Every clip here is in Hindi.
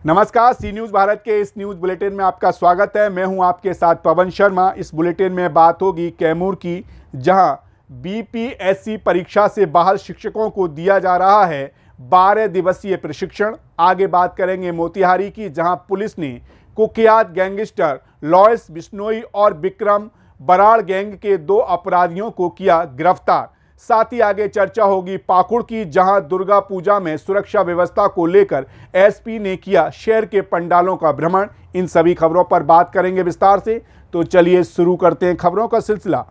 नमस्कार, सी न्यूज़ भारत के इस न्यूज़ बुलेटिन में आपका स्वागत है। मैं हूं आपके साथ पवन शर्मा। इस बुलेटिन में बात होगी कैमूर की, जहां बीपीएससी परीक्षा से बाहर शिक्षकों को दिया जा रहा है 12 दिवसीय प्रशिक्षण। आगे बात करेंगे मोतिहारी की, जहां पुलिस ने कुख्यात गैंगस्टर लॉयस बिश्नोई और विक्रम बराड़ गैंग के 2 अपराधियों को किया गिरफ्तार। साथ ही आगे चर्चा होगी पाकुड़ की, जहां दुर्गा पूजा में सुरक्षा व्यवस्था को लेकर एसपी ने किया शहर के पंडालों का भ्रमण। इन सभी खबरों पर बात करेंगे विस्तार से, तो चलिए शुरू करते हैं खबरों का सिलसिला।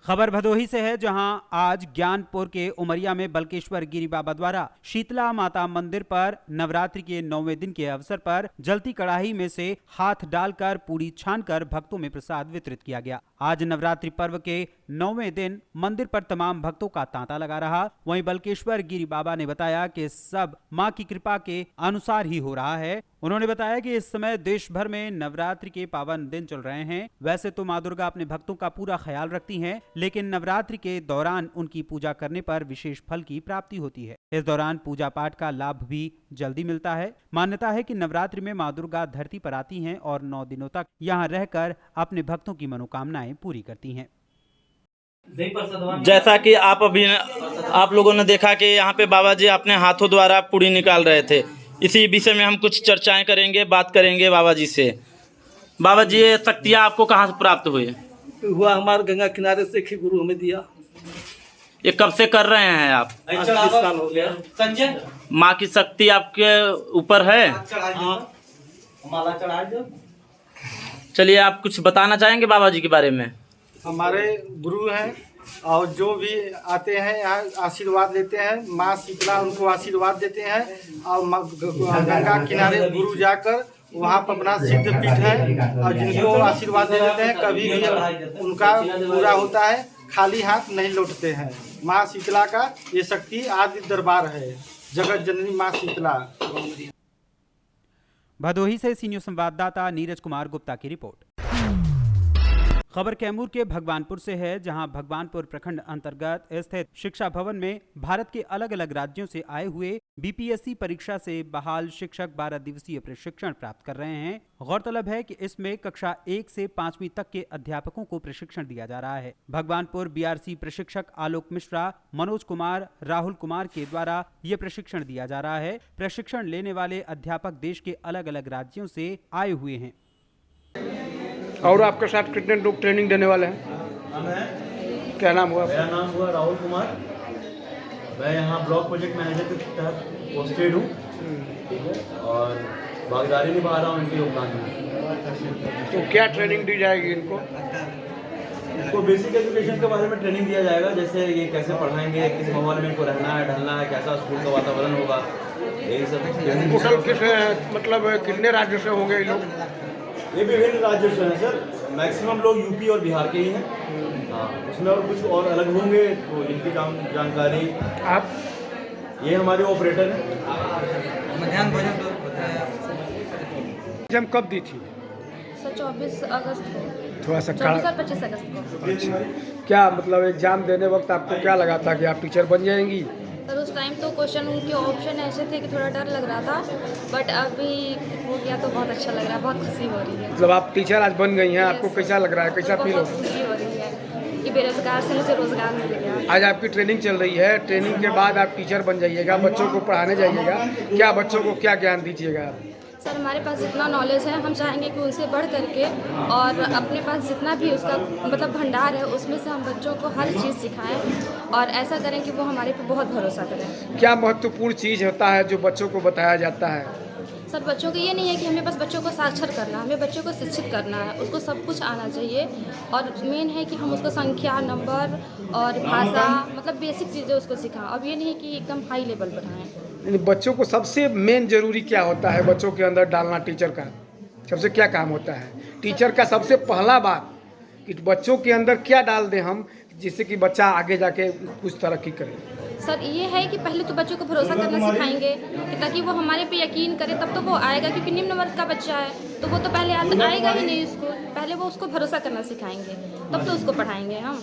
खबर भदोही से है, जहां आज ज्ञानपुर के उमरिया में बल्केश्वर गिरी बाबा द्वारा शीतला माता मंदिर पर नवरात्रि के 9वें दिन के अवसर पर जलती कड़ाही में से हाथ डालकर पूरी छानकर भक्तों में प्रसाद वितरित किया गया। आज नवरात्रि पर्व के 9वें दिन मंदिर पर तमाम भक्तों का तांता लगा रहा। वहीं बल्केश्वर गिरी बाबा ने बताया कि सब मां की कृपा के अनुसार ही हो रहा है। उन्होंने बताया कि इस समय देश भर में नवरात्रि के पावन दिन चल रहे हैं। वैसे तो मां दुर्गा अपने भक्तों का पूरा ख्याल रखती हैं, लेकिन नवरात्रि के दौरान उनकी पूजा करने पर विशेष फल की प्राप्ति होती है। इस दौरान पूजा पाठ का लाभ भी जल्दी मिलता है। मान्यता है कि नवरात्रि में मां दुर्गा धरती पर आती हैं और 9 दिनों तक यहाँ रहकर अपने भक्तों की मनोकामनाएं पूरी करती हैं। जैसा कि आप लोगों ने देखा कि यहाँ पे बाबा जी अपने हाथों द्वारा पूड़ी निकाल रहे थे। इसी विषय में हम कुछ चर्चाएं करेंगे, बात करेंगे बाबा जी से। बाबा जी, ये शक्तियाँ आपको कहाँ से प्राप्त हुई? हुआ हमारे गंगा किनारे से ही गुरु हमें दिया। ये कब से कर रहे हैं आप? 20 साल हो गया। संजय, माँ की शक्ति आपके ऊपर है? माला चढ़ा दो। चलिए, आप कुछ बताना चाहेंगे बाबा जी के बारे में? हमारे गुरु हैं और जो भी आते हैं यहाँ आशीर्वाद लेते हैं। माँ शीतला उनको आशीर्वाद देते हैं और गंगा किनारे गुरु जाकर वहाँ पर अपना सिद्ध पीठ है और जिनको आशीर्वाद दे देते हैं, कभी भी उनका पूरा होता है। खाली हाथ नहीं लौटते हैं। माँ शीतला का ये शक्ति आदि दरबार है, जगत जननी माँ शीतला। भदोही से सीनियर संवाददाता नीरज कुमार गुप्ता की रिपोर्ट। खबर कैमूर के भगवानपुर से है, जहां भगवानपुर प्रखंड अंतर्गत स्थित शिक्षा भवन में भारत के अलग अलग राज्यों से आए हुए बीपीएससी परीक्षा से बहाल शिक्षक 12 दिवसीय प्रशिक्षण प्राप्त कर रहे हैं। गौरतलब है कि इसमें कक्षा 1 से 5वीं तक के अध्यापकों को प्रशिक्षण दिया जा रहा है। भगवानपुर बीआरसी प्रशिक्षक आलोक मिश्रा, मनोज कुमार, राहुल कुमार के द्वारा ये प्रशिक्षण दिया जा रहा है। प्रशिक्षण लेने वाले अध्यापक देश के अलग अलग राज्यों से आए हुए हैं। और आपके साथ कितने लोग ट्रेनिंग देने वाले हैं? क्या नाम हुआ? मेरा नाम हुआ राहुल कुमार। मैं यहाँ ब्लॉक प्रोजेक्ट मैनेजर के तहत पोस्टेड हूँ, ठीक है, और भागीदारी निभा रहा हूँ इनके योगदान में। तो क्या ट्रेनिंग दी जाएगी इनको? इनको बेसिक एजुकेशन के बारे में ट्रेनिंग दिया जाएगा, जैसे ये कैसे पढ़ाएंगे, किस माहौल में इनको रहना है, ढलना है, कैसा स्कूल का वातावरण होगा, यही सब। टोटल मतलब कितने राज्यों से होंगे ये लोग? ये विभिन्न राज्यों से हैं सर। मैक्सिमम लोग यूपी और बिहार के ही हैं। हाँ, उसमें और कुछ और अलग होंगे तो इनकी जानकारी। आप ये हमारे ऑपरेटर हैं। मध्याह्न भोजन तो बताया। एग्जाम कब दी थी? सर 24 अगस्त को। थोड़ा सा 24 और 25 अगस्त को। अच्छा, क्या मतलब एग्जाम देने वक्त आपको क्या लगा था कि आप टीचर बन जाएंगी? सर उस टाइम तो क्वेश्चन के ऑप्शन ऐसे थे कि थोड़ा डर लग रहा था, बट अभी हो गया तो बहुत अच्छा लग रहा है, बहुत खुशी हो रही है। मतलब आप टीचर आज बन गई हैं, आपको कैसा लग रहा है, कैसा फील हो? बहुत खुशी हो रही है कि बेरोजगार से मुझे रोजगार मिल गया। आज आपकी ट्रेनिंग चल रही है, ट्रेनिंग के बाद आप टीचर बन जाइएगा, बच्चों को पढ़ाने जाइएगा। क्या बच्चों को क्या ज्ञान दीजिएगा? सर हमारे पास जितना नॉलेज है हम चाहेंगे कि उनसे बढ़ करके और अपने पास जितना भी उसका मतलब भंडार है उसमें से हम बच्चों को हर चीज़ सिखाएं और ऐसा करें कि वो हमारे पे बहुत भरोसा करें। क्या महत्वपूर्ण चीज़ होता है जो बच्चों को बताया जाता है? सर बच्चों को ये नहीं है कि हमें बस बच्चों को साक्षर करना, हमें बच्चों को शिक्षित करना है, उसको सब कुछ आना चाहिए। और मेन है कि हम उसको संख्या, नंबर और भाषा मतलब बेसिक चीज़ें उसको सिखाएं। अब ये नहीं है कि एकदम हाई लेवल बढ़ाएं। बच्चों को सबसे मेन जरूरी क्या होता है बच्चों के अंदर डालना? टीचर का सबसे क्या काम होता है? टीचर का सबसे पहला बात कि बच्चों के अंदर क्या डाल दें हम जिससे कि बच्चा आगे जाके कुछ तरक्की करे। सर ये है कि पहले तो बच्चों को भरोसा करना सिखाएंगे कि ताकि वो हमारे पे यकीन करे, तब तो वो आएगा। क्योंकि निम्न वर्ग का बच्चा है तो वो तो पहले आएगा ही नहीं स्कूल, पहले वो उसको भरोसा करना सिखाएंगे तब तो उसको पढ़ाएंगे हम।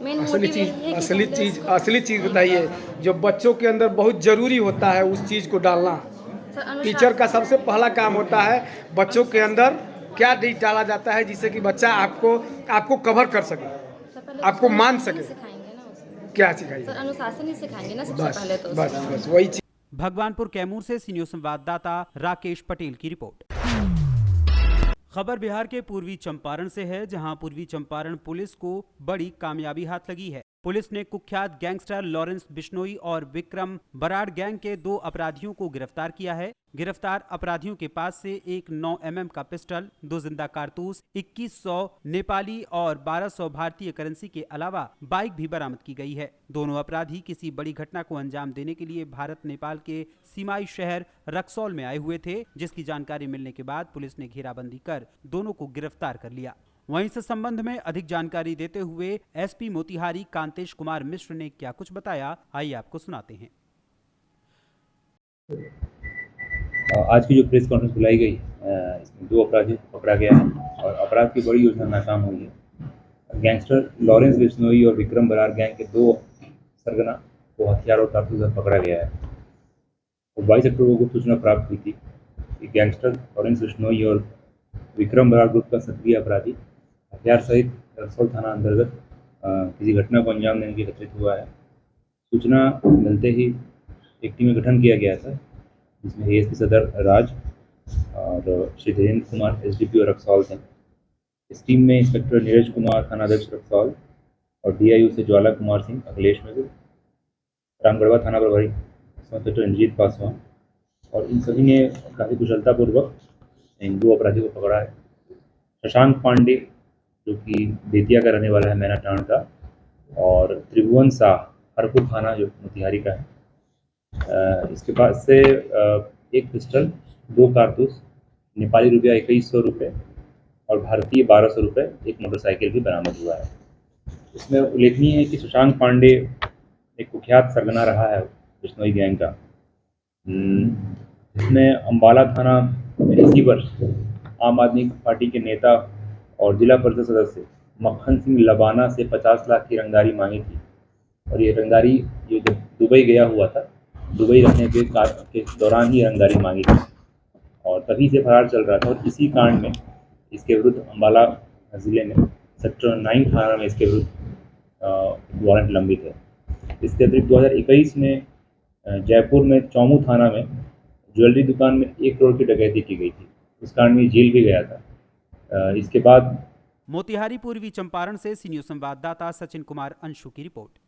असली चीज बताइए जो बच्चों के अंदर बहुत जरूरी होता है उस चीज को डालना। टीचर का सबसे पहला काम होता है बच्चों के अंदर क्या डील डाला जाता है जिससे कि बच्चा आपको कवर कर सके, सर पहले आपको उसको मान अनुशासन सके। ही सिखाएंगे ना उसको। क्या सिखाइए। सर अनुशासन ही सिखाएंगे ना सबसे बस पहले तो बस उसको। बस वही चीज। भगवानपुर कैमूर से सीनियर संवाददाता राकेश पटेल की रिपोर्ट। खबर बिहार के पूर्वी चंपारण से है, जहां पूर्वी चंपारण पुलिस को बड़ी कामयाबी हाथ लगी है। पुलिस ने कुख्यात गैंगस्टर लॉरेंस बिश्नोई और विक्रम बराड़ गैंग के 2 अपराधियों को गिरफ्तार किया है। गिरफ्तार अपराधियों के पास से एक 9 mm का पिस्टल, 2 जिंदा कारतूस, 2100 नेपाली और 1200 भारतीय करेंसी के अलावा बाइक भी बरामद की गई है। दोनों अपराधी किसी बड़ी घटना को अंजाम देने के लिए भारत नेपाल के सीमाई शहर रक्सौल में आए हुए थे, जिसकी जानकारी मिलने के बाद पुलिस ने घेराबंदी कर दोनों को गिरफ्तार कर लिया। वहीं इस संबंध में अधिक जानकारी देते हुए एसपी मोतिहारी कांतेश कुमार मिश्र ने क्या कुछ बताया, आइए आपको सुनाते हैं। आज की जो प्रेस कॉन्फ्रेंस बुलाई गई, इसमें 2 अपराधियों को पकड़ा गया है और अपराध की बड़ी योजना नाकाम हुई है। गैंगस्टर लॉरेंस बिश्नोई और विक्रम बराड़ गैंग के 2 सरगना को हथियार और कारतूस से पकड़ा गया है। और 22 अक्टूबर को सूचना प्राप्त हुई थी कि गैंगस्टर लॉरेंस बिश्नोई और विक्रम बराड़ ग्रुप का सक्रिय अपराधी हथियार सहित रक्सौल थाना अंतर्गत किसी घटना को अंजाम देने के एकत्रित हुआ है। सूचना मिलते ही एक टीम का गठन किया गया था, जिसमें एएसपी सदर राज और श्री धीरेन्द्र कुमार एसडीपीओ रक्सौल थे। इस टीम में इंस्पेक्टर नीरज कुमार थानाध्यक्ष रक्सौल और डीआईयू से ज्वाला कुमार सिंह, अखिलेश मिश्र, रामगढ़वा थाना प्रभारी इंस्पेक्टर रंजीत पासवान और इन सभी ने काफ़ी कुशलतापूर्वक इन 2 अपराधियों को पकड़ा है। शशांक पांडे जो कि बेतिया का रहने वाला है, मैनाटांड का, और त्रिभुवन शाह हरपुर थाना जो मोतिहारी का है। इसके पास से एक पिस्टल, 2 कारतूस, नेपाली रुपया 2100 रुपये और भारतीय 1200 रुपये, एक मोटरसाइकिल भी बरामद हुआ है। इसमें उल्लेखनीय है कि शशांक पांडे एक कुख्यात सरगना रहा है बिश्नोई गैंग का। इसमें अम्बाला थाना रिसीवर आम आदमी पार्टी के नेता और जिला परिषद सदस्य मक्खन सिंह लबाना से 50 लाख की रंगदारी मांगी थी। और ये रंगदारी ये जब दुबई गया हुआ था, दुबई रखने के दौरान ही रंगदारी मांगी थी और तभी से फरार चल रहा था। और इसी कांड में इसके विरुद्ध अम्बाला ज़िले में सेक्टर 9 थाना में इसके विरुद्ध वारंट लंबित है। इसके अतिरिक्त 2021 में जयपुर में चौमू थाना में ज्वेलरी दुकान में 1 करोड़ की डकैती की गई थी। उस कांड में जेल भी गया था। इसके बाद मोतिहारी पूर्वी चंपारण से सीनियर संवाददाता सचिन कुमार अंशु की रिपोर्ट।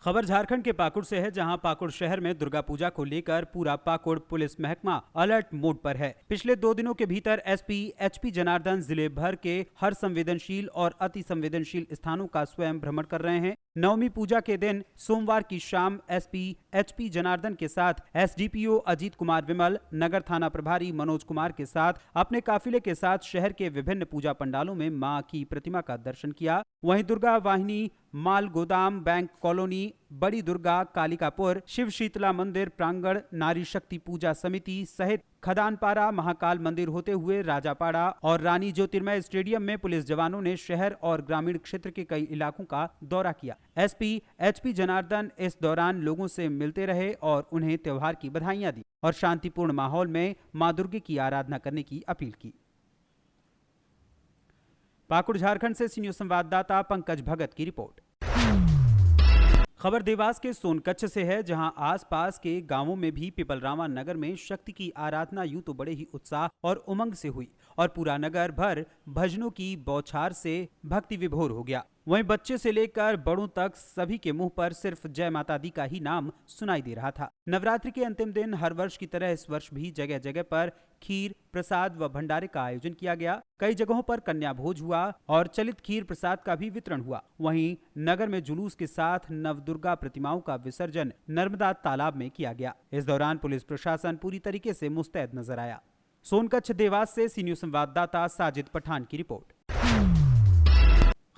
खबर झारखंड के पाकुड़ से है, जहां पाकुड़ शहर में दुर्गा पूजा को लेकर पूरा पाकुड़ पुलिस महकमा अलर्ट मोड पर है। पिछले 2 दिनों के भीतर एसपी एचपी जनार्दन जिले भर के हर संवेदनशील और अति संवेदनशील स्थानों का स्वयं भ्रमण कर रहे हैं। नवमी पूजा के दिन सोमवार की शाम एसपी एचपी जनार्दन के साथ एसडीपीओ अजीत कुमार विमल, नगर थाना प्रभारी मनोज कुमार के साथ अपने काफिले के साथ शहर के विभिन्न पूजा पंडालों में मां की प्रतिमा का दर्शन किया। वहीं दुर्गा वाहिनी, माल गोदाम, बैंक कॉलोनी, बड़ी दुर्गा, कालिकापुर, शिव शीतला मंदिर प्रांगण, नारी शक्ति पूजा समिति सहित खदानपारा, महाकाल मंदिर होते हुए राजापाड़ा और रानी ज्योतिर्मय स्टेडियम में पुलिस जवानों ने शहर और ग्रामीण क्षेत्र के कई इलाकों का दौरा किया। एसपी एचपी जनार्दन इस दौरान लोगों से मिलते रहे और उन्हें त्योहार की बधाइयां दी और शांतिपूर्ण माहौल में मां दुर्गे की आराधना करने की अपील की। पाकुड़ झारखंड से सीनियर संवाददाता पंकज भगत की रिपोर्ट। खबर देवास के सोनकच्छ से है, जहां आसपास के गांवों में भी पिपलरामा नगर में शक्ति की आराधना यूं तो बड़े ही उत्साह और उमंग से हुई और पूरा नगर भर भजनों की बौछार से भक्ति विभोर हो गया। वहीं बच्चे से लेकर बड़ों तक सभी के मुंह पर सिर्फ जय माता दी का ही नाम सुनाई दे रहा था। नवरात्रि के अंतिम दिन हर वर्ष की तरह इस वर्ष भी जगह जगह पर खीर, प्रसाद व भंडारे का आयोजन किया गया। कई जगहों पर कन्या भोज हुआ और चलित खीर प्रसाद का भी वितरण हुआ। वहीं नगर में जुलूस के साथ नवदुर्गा प्रतिमाओं का विसर्जन नर्मदा तालाब में किया गया। इस दौरान पुलिस प्रशासन पूरी तरीके से मुस्तैद नजर आया। सोनकच्छ देवास से सीनियर संवाददाता साजिद पठान की रिपोर्ट।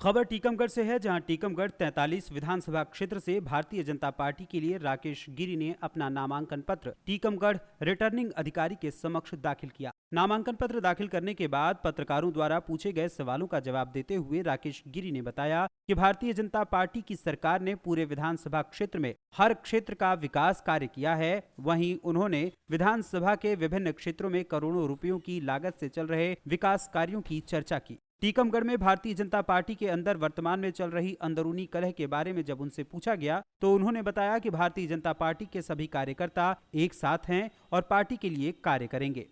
खबर टीकमगढ़ से है, जहां टीकमगढ़ 43 विधानसभा क्षेत्र से भारतीय जनता पार्टी के लिए राकेश गिरी ने अपना नामांकन पत्र टीकमगढ़ रिटर्निंग अधिकारी के समक्ष दाखिल किया। नामांकन पत्र दाखिल करने के बाद पत्रकारों द्वारा पूछे गए सवालों का जवाब देते हुए राकेश गिरी ने बताया कि भारतीय जनता पार्टी की सरकार ने पूरे विधानसभा क्षेत्र में हर क्षेत्र का विकास कार्य किया है। वहीं उन्होंने विधानसभा के विभिन्न क्षेत्रों में करोड़ों रुपयों की लागत से चल रहे विकास कार्यों की चर्चा की। टीकमगढ़ में भारतीय जनता पार्टी के अंदर वर्तमान में चल रही अंदरूनी कलह के बारे में जब उनसे पूछा गया तो उन्होंने बताया कि भारतीय जनता पार्टी के सभी कार्यकर्ता एक साथ हैं और पार्टी के लिए कार्य करेंगे।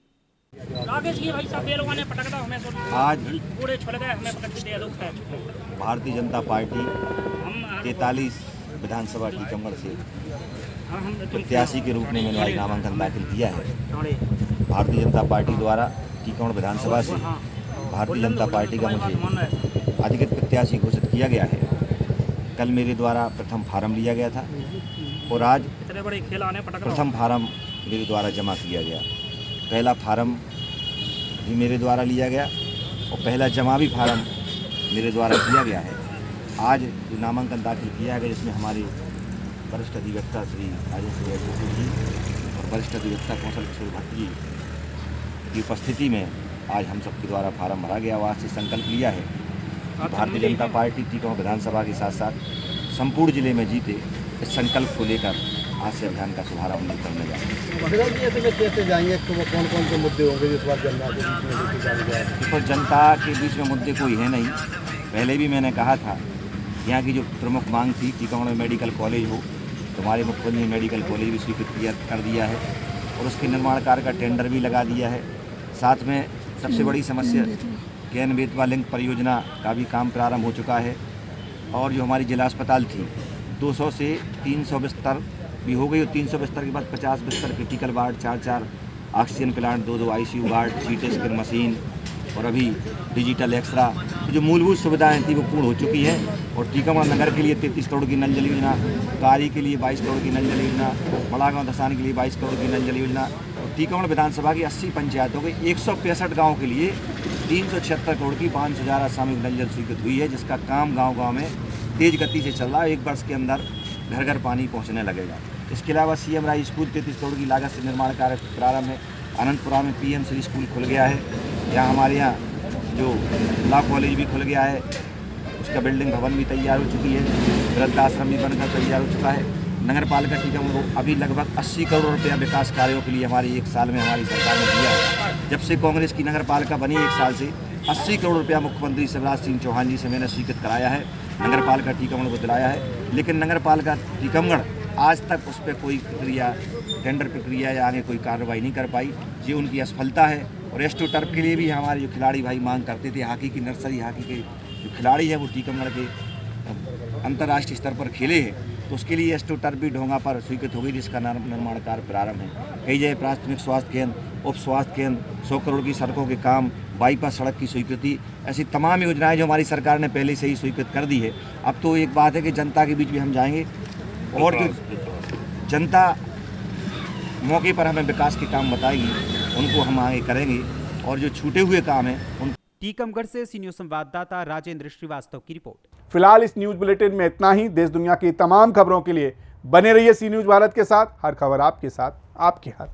आज भारतीय जनता पार्टी 43 विधानसभा टीकमगढ़ से प्रत्याशी के रूप में मैंने आज नामांकन दाखिल किया है। भारतीय जनता पार्टी द्वारा टीकमगढ़ विधानसभा से भारतीय जनता पार्टी का मुझे अधिकृत प्रत्याशी घोषित किया गया है। कल मेरे द्वारा प्रथम फार्म लिया गया था और आज प्रथम फार्म मेरे द्वारा जमा किया गया। पहला फार्म भी मेरे द्वारा लिया गया और पहला जमा भी फार्म मेरे द्वारा किया गया है। आज जो नामांकन दाखिल किया गया जिसमें हमारे वरिष्ठ अधिवक्ता श्री राजेश जी और वरिष्ठ अधिवक्ता कौशल किशोर भट्ट जी की उपस्थिति में आज हम सबके द्वारा फार्म भरा गया। आज से संकल्प लिया है कि भारतीय जनता पार्टी टीकमगढ़ विधानसभा के साथ साथ संपूर्ण जिले में जीते। इस संकल्प को लेकर आज से अभियान का शुभारंभ करने जा रहे हैं। कैसे जाएंगे तो कौन कौन से मुद्दे होंगे जिस बार जनता के बीच में लेके जाएंगे? देखो, जनता के बीच में मुद्दे कोई है नहीं। पहले भी मैंने कहा था यहाँ की जो प्रमुख मांग थी टीकमगढ़ में मेडिकल कॉलेज हो, तो हमारे मुख्यमंत्री ने मेडिकल कॉलेज भी स्वीकृत कर दिया है और उसके निर्माण कार्य का टेंडर भी लगा दिया है। साथ में सबसे बड़ी समस्या कैन बेतवा लिंक परियोजना का भी काम प्रारंभ हो चुका है और जो हमारी जिला अस्पताल थी 200 से 300 बिस्तर भी हो गई और 300 बिस्तर के बाद 50 बिस्तर critical ward, 4 oxygen plant, 2 ICU ward, CT scan machine और अभी डिजिटल एक्सरा, जो मूलभूत सुविधाएं थी वो पूर्ण हो चुकी है। और टीकमगढ़ नगर के लिए 33 करोड़ की नल जल योजना, कारी के लिए 22 करोड़ की नल जल योजना, बड़ागांव दसान के लिए 22 करोड़ की नल जल योजना। टीकमगढ़ विधानसभा की 80 पंचायतों के 165 गाँव के लिए 376 करोड़ की 5,000 सामूहिक नल जल स्वीकृत हुई है, जिसका काम गाँव में तेज गति से चल रहा है। 1 वर्ष के अंदर घर घर पानी पहुँचने लगेगा। इसके अलावा CM राय स्कूल 33 करोड़ की लागत से निर्माण कार्य प्रारंभ है। अनंतपुरा में PM श्री स्कूल खुल गया है। यहाँ हमारे यहाँ जो लॉ कॉलेज भी खुल गया है, उसका बिल्डिंग भवन भी तैयार हो चुकी है। वृद्धाश्रम भी बनकर तैयार हो चुका है। नगर पालिका टीकमगढ़ को अभी लगभग 80 करोड़ रुपया विकास कार्यों के लिए हमारी 1 साल में हमारी सरकार ने दिया है। जब से कांग्रेस की नगर पालिका बनी 1 साल से 80 करोड़ रुपया मुख्यमंत्री शिवराज सिंह चौहान जी से मैंने स्वीकृत कराया है, नगर पालिका टीकमगढ़ को दिलाया है। लेकिन नगर पालिका टीकमगढ़ आज तक उस पर कोई प्रक्रिया, टेंडर प्रक्रिया या आगे कोई कार्रवाई नहीं कर पाई। ये उनकी असफलता है। और एस्ट्रो टर्फ के लिए भी हमारे जो खिलाड़ी भाई मांग करते थे, हॉकी की नर्सरी हॉकी के जो खिलाड़ी हैं वो टीकमगढ़ के अंतर्राष्ट्रीय स्तर पर खेले हैं, तो उसके लिए एस्ट्रो टर्फ भी ढोंगा पर स्वीकृत हो गई, जिसका निर्माण कार्य प्रारंभ है। कई जगह प्राथमिक स्वास्थ्य केंद्र, उप स्वास्थ्य केंद्र, 100 करोड़ की सड़कों के काम, बाईपास सड़क की स्वीकृति, ऐसी तमाम योजनाएं जो हमारी सरकार ने पहले से ही स्वीकृत कर दी है। अब तो एक बात है कि जनता के बीच भी हम जाएंगे और जो जनता मौके पर हमें विकास के काम बताएगी उनको हम आगे करेंगे और जो छूटे हुए काम हैं उन। टीकमगढ़ से सी न्यूज़ संवाददाता राजेंद्र श्रीवास्तव की रिपोर्ट। फिलहाल इस न्यूज बुलेटिन में इतना ही। देश दुनिया की तमाम खबरों के लिए बने रहिए सी न्यूज़ भारत के साथ। हर खबर आपके साथ, आपके हाथ।